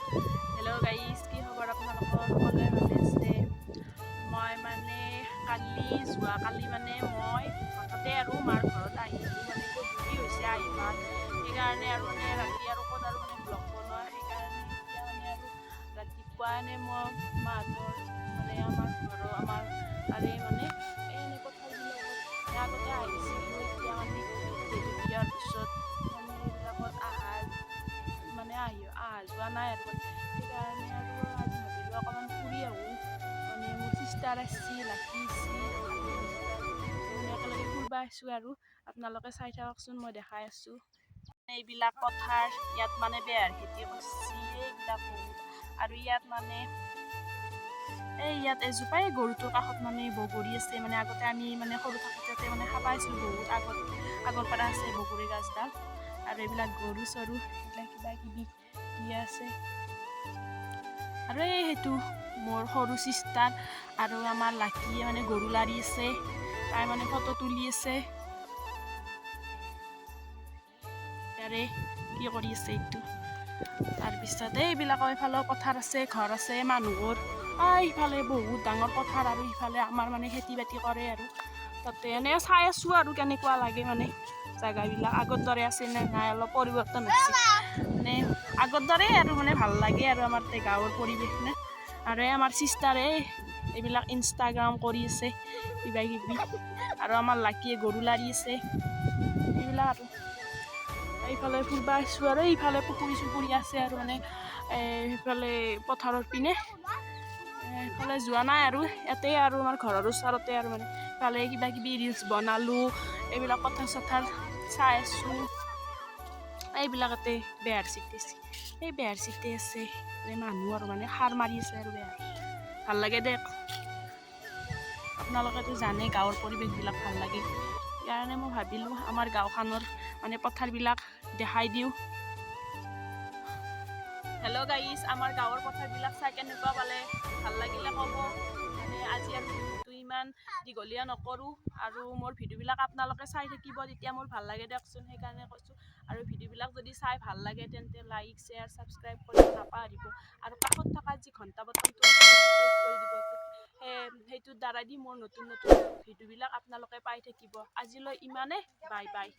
Hello' guys, কি খবৰ আপোনালোকৰ? সকলোৱে ভালে আছে? মই মানে যোৱাকালি মানে মই হঠাতে আৰু মাৰ ঘৰত আহিলোঁ, মানে গধূলি হৈছে আহি পাল সেইকাৰণে আৰু মানে ৰাতি আৰু ক'ত আৰু মানে ব্লগ বনোৱা, সেইকাৰণে এতিয়া মানে আৰু ৰাতিপুৱা মই মাহঁতৰ মানে আমাৰ তাৰে মানে এনে পথাৰবিলাকত মানে আগতে আহিছিলোঁ, এতিয়া মানে যিহেতু বিয়াৰ পিছত মানে এইবিলাকত অহা যোৱা নাই আৰু সেইকাৰণে আৰু আজি ভাবিলোঁ অকণমান ফুৰি আহোঁ। মানে মোৰ চিষ্টাৰ আহিছে, লাকি আহিছে আৰু মানে একেলগে ফুৰিব আহিছোঁ আৰু আপোনালোকে চাই থাককচোন, মই দেখাই আছোঁ। এইবিলাক পথাৰ, ইয়াত মানে বেহাৰ খেতি কৰিছে এইবিলাক বহুত, আৰু ইয়াত মানে ইয়াত এজোপাই গৰুটোৰ কাষত মানে বগৰী আছে, মানে আগতে আমি মানে সৰু থাকোঁতে মানে খাব পাইছিলোঁ, বহুত আগৰ পৰা আছে বগৰী গছডাল, আৰু এইবিলাক গৰু চৰু এইবিলাক কিবা কিবি দি আছে। আৰু সেইটো মোৰ সৰু চিষ্টাৰ আৰু আমাৰ লাকিয়ে মানে গৰু লাৰি আছে, তাই মানে ফটো তুলি আছে। তাৰে কি কৰি আছে এইটো, তাৰপিছত এইবিলাকৰ এইফালেও পথাৰ আছে, ঘৰ আছে মানুহৰ, ইফালে বহুত ডাঙৰ পথাৰ, আৰু ইফালে আমাৰ মানে খেতি বাতি কৰে আৰু তাতে এনে চাই আছোঁ আৰু কেনেকুৱা লাগে মানে জেগাবিলাক আগৰ দৰে আছে নে নাই, অলপ পৰিৱৰ্তন হৈছে মানে আগৰ দৰে আৰু মানে ভাল লাগে আৰু আমাৰ গাঁৱৰ পৰিৱেশ নে। আৰু আমাৰ চিষ্টাৰে এইবিলাক ইনষ্টাগ্ৰাম কৰি আছে কিবা কিবি, আৰু আমাৰ লাকিয়ে গৰু লাৰি আছে, এইবিলাক আৰু এইফালে ফুৰিব আহিছোঁ, আৰু এইফালে পুখুৰী চুখুৰী আছে আৰু মানে সেইফালে পথাৰৰ পিনে এইফালে যোৱা নাই আৰু ইয়াতে আৰু আমাৰ ঘৰৰ ওচৰতে আৰু মানে ইফালে কিবা কিবি ৰিলচ বনালোঁ, এইবিলাক পথাৰ চথাৰ চাই আছোঁ। এইবিলাকতে বেহাৰ চিটিছে, এই বেহাৰ চিটি আছে মানুহ আৰু মানে সাৰ মাৰি আছে আৰু বেহাৰ, ভাল লাগে দে। আপোনালোকেতো জানে গাঁৱৰ পৰিৱেশবিলাক ভাল লাগে, সেইকাৰণে মই ভাবিলোঁ আমাৰ গাঁওখনৰ মানে পথাৰবিলাক দেখাই দিওঁ। হেল্ল' গাইজ, আমাৰ গাঁৱৰ পথাৰবিলাক চাই কেনেকুৱা পালে, ভাল লাগিলে ক'ব। মানে আজি আৰু ভিডিঅ'টো ইমান দীঘলীয়া নকৰোঁ, আৰু মোৰ ভিডিঅ'বিলাক আপোনালোকে চাই থাকিব, তেতিয়া মোৰ ভাল লাগে দিয়কচোন, সেইকাৰণে কৈছোঁ। আৰু ভিডিঅ'বিলাক যদি চাই ভাল লাগে তেন্তে লাইক শ্বেয়াৰ ছাবস্ক্ৰাইব কৰিব নাপাহৰিব, আৰু কাষত থকা যি ঘণ্টা বটনটো প্ৰেছ কৰি দিব, সেইটোৰ দ্বাৰাই দি মোৰ নতুন নতুন ভিডিঅ'বিলাক আপোনালোকে পাই থাকিব। আজিলৈ ইমানে, বাই বাই।